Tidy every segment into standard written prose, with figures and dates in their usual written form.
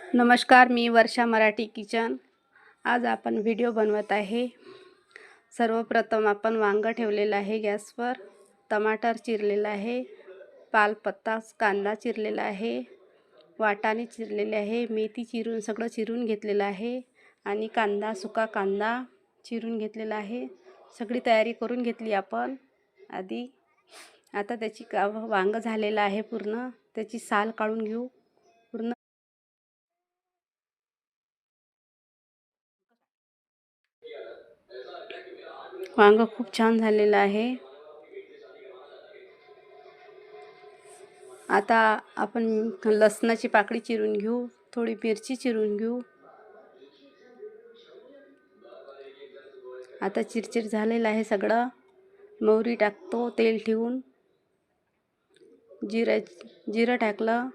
नमस्कार, मी वर्षा मराठी किचन। आज आपण व्हिडिओ बनवत आहे। सर्वप्रथम आपण वांगं ठेवलेलं आहे गॅसवर, टमाटर चिरलेला आहे, पालपत्ता कांदा चिरलेला आहे, वाटाणे चिरलेले आहे, मेथी चिरून सगळं चिरून घेतलेलं आहे आणि कांदा सुका कांदा चिरून घेतलेला आहे। सगळी तयारी करून घेतली आपण आधी। आता त्याची वांगं झालेलं आहे पूर्ण, त्याची साल काढून घेऊ पूर्ण। वांगं खूप छान झालेलं आहे। आता आपण लसणाची पाकळी चिरून घेऊ, थोडी मिरची चिरून घेऊ। आता चिरचिर झालेलं आहे सगळं। मोहरी टाकतो तेल ठेवून, जिरं टाकलं,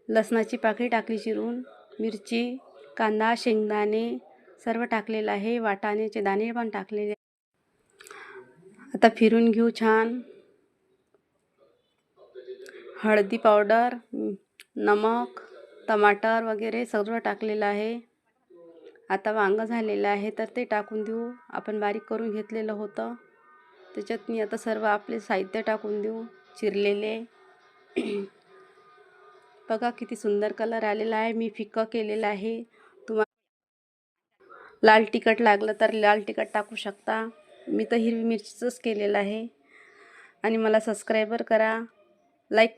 लसणाची पाकळी टाकली चिरून, मिरची, कांदा, शेंगदाणे सर्व टाकलेलं आहे, वाटाण्याचे दाणे पण टाकलेले। आता फिरून घेऊ छान। हळदी पावडर, नमक, टमाटर वगैरे सर्व टाकलेलं आहे। आता वांगं झालेलं आहे तर ते टाकून देऊ। आपण बारीक करून घेतलेलं होतं त्याच्यात मी आता सर्व आपले साहित्य टाकून देऊ चिरलेले। बघा किती सुंदर कलर आलेला आहे। मी फिक्का केलेला आहे। तुम्हाला लाल तिखट लागलं तर लाल तिखट टाकू शकता। मी तर हिरवी मिरचीचंच केलेलं आहे। आणि मला सबस्क्राइबर करा, लाईक